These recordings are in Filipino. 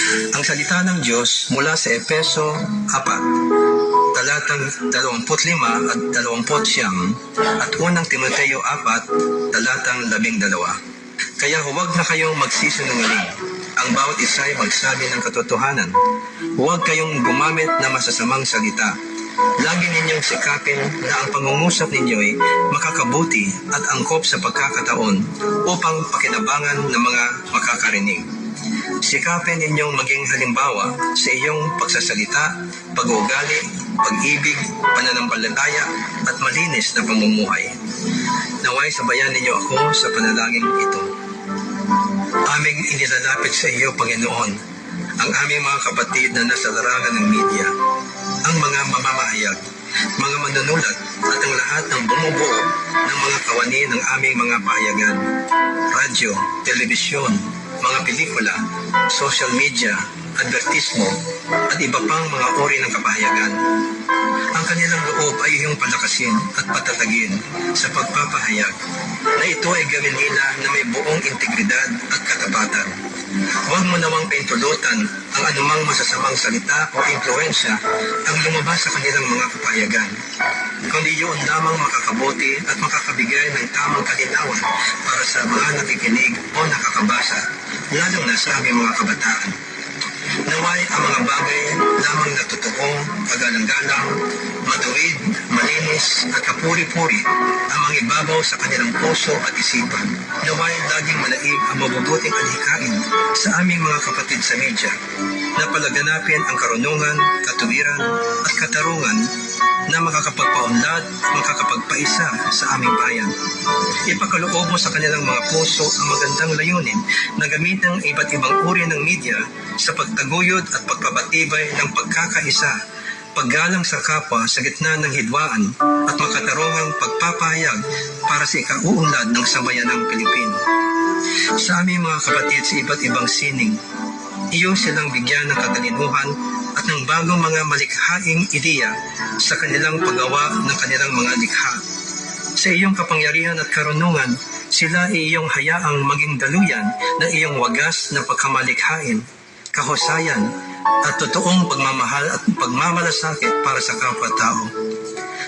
Ang salita ng Diyos mula sa Efeso 4, talatang 25 at 29 at unang Timoteo 4, talatang 12. Kaya huwag na kayong magsisinungaling. Ang bawat isa ay magsabi ng katotohanan. Huwag kayong gumamit ng masasamang salita. Lagi ninyong sikapin na ang pangungusap ninyo'y makakabuti at angkop sa pagkakataon upang pakinabangan ng mga makakarinig. Sikapin ninyong maging halimbawa sa iyong pagsasalita, pag-uugali, pag-ibig, pananampalataya at malinis na pamumuhay. Naway sabayan ninyo ako sa panalangin ito. Aming inilalapit sa iyo, Panginoon, ang aming mga kapatid na nasa larangan ng media, ang mga mamamahayag, mga manunulat at ang lahat ng bumubuo ng mga kawani ng aming mga pahayagan, radyo, telebisyon, mga pelikula, social media, advertismo, at iba pang mga uri ng kapahayagan. Ang kanilang loob ay iyong palakasin at patatagin sa pagpapahayag na ito ay gawin nila na may buong integridad at katapatan. Huwag mo nawang paintulutan ang anumang masasamang salita o impluensya ang lumabas sa kanilang mga kapahayagan, kundi yun lamang makakabuti at makakabigay ng tamang kalinawan para sa mga nakikinig o nakakabasa, lalo na sa aming mga kabataan. Naway ang mga bagay lamang na totoo, kagalang-galang, matuwid, malinis at kapuri-puri ang mangibabaw sa kanilang puso at isipan. Naway laging malaig ang mabubuting alikain sa aming mga kapatid sa media na palaganapin ang karunungan, katuwiran at katarungan na makakapagpaunlad at makakapagpaisa sa aming bayan. Ipakaloob mo sa kanilang mga puso ang magandang layunin na gamitin ang iba't ibang uri ng media sa pagtaguyod at pagpabatibay ng pagkakaisa, paggalang sa kapwa sa gitna ng hidwaan at makatarungang pagpapahayag para sa ikauunlad ng sambayanang Pilipino. Sa aming mga kapatid sa iba't ibang sining, iyo silang bigyan ng katalinuhan at ng bagong mga malikhaing ideya sa kanilang paggawa ng kanilang mga likha. Sa iyong kapangyarihan at karunungan, sila ay iyong hayaang maging daluyan ng iyong wagas na pagkamalikhain, kahusayan, at totoong pagmamahal at pagmamalasakit para sa kapwa-tao.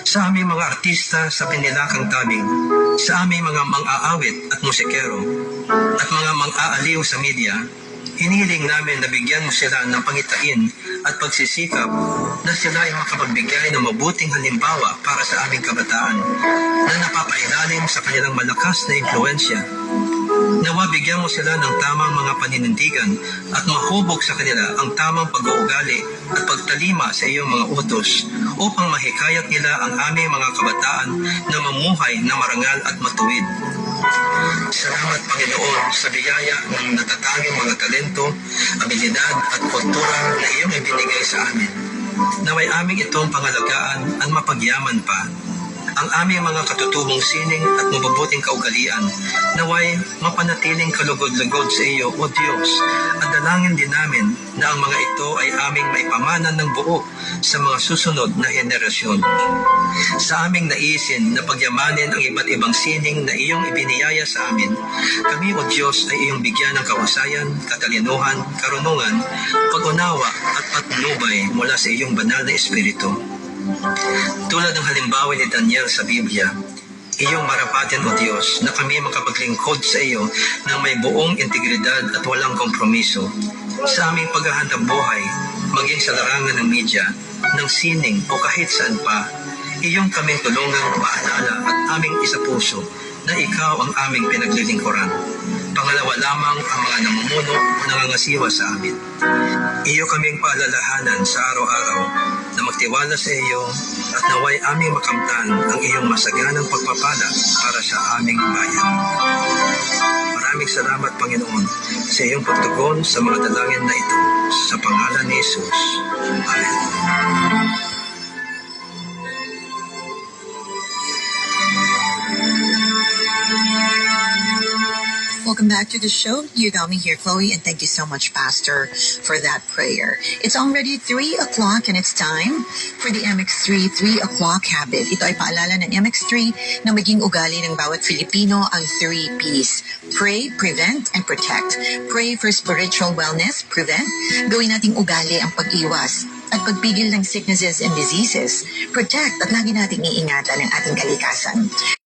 Sa aming mga artista sa pinilakang tabing, sa aming mga mang-aawit at musikero, at mga mang-aaliw sa media, hinihiling namin na bigyan mo sila ng pangitain at pagsisikap na sila ay makapagbigay ng mabuting halimbawa para sa aming kabataan na napapailalim sa kanilang malakas na impluensya. Nawa bigyan mo sila ng tamang mga paninindigan at mahubog sa kanila ang tamang pag-uugali at pagtalima sa iyong mga utos upang mahikayat nila ang aming mga kabataan na mamuhay na marangal at matuwid. Salamat, Panginoon, sa biyaya ng natatanging mga talento, abilidad at kultura na iyong ibinigay sa amin. Naway aming itong pangalagaan at mapagyaman pa ang aming mga katutubong sining at mabubuting kaugalian, naway mapanatiling kalugod-lugod sa iyo, O Diyos, at dalangin din namin na ang mga ito ay aming maipamanan ng buo sa mga susunod na henerasyon. Sa aming naisin na pagyamanin ang iba't ibang sining na iyong ibiniyaya sa amin, kami, O Diyos, ay iyong bigyan ng kahusayan, katalinuhan, karunungan, pag-unawa at patnubay mula sa iyong banal na Espiritu. Tulad ng halimbawa ni Daniel sa Biblia, iyong marapatin, O Diyos, na kami makapaglingkod sa iyo ng may buong integridad at walang kompromiso sa aming paghahandang buhay, maging sa larangan ng media, ng sining o kahit saan pa. Iyong kaming tulungang maalala at aming isapuso na ikaw ang aming pinaglilingkuran. Pangalawa lamang ang mga namumuno o nangangasiwa sa amin. Iyo kaming paalalahanan sa araw-araw na magtiwala sa iyo at naway aming makamtan ang iyong masaganang pagpapala para sa aming bayan. Maraming salamat, Panginoon, sa iyong pagtugon sa mga dalangin na ito. Sa pangalan ni Jesus. Amen. Welcome back to the show. You got me here, Chloe, and thank you so much, Pastor, for that prayer. It's already 3 o'clock and it's time for the MX3 3 o'clock habit. Ito ay paalala ng MX3 na maging ugali ng bawat Filipino ang 3 P's. Pray, prevent, and protect. Pray for spiritual wellness, prevent. Gawin nating ugali ang pag-iwas at pagpigil ng sicknesses and diseases. Protect at lagi nating iingatan ang ating kalikasan.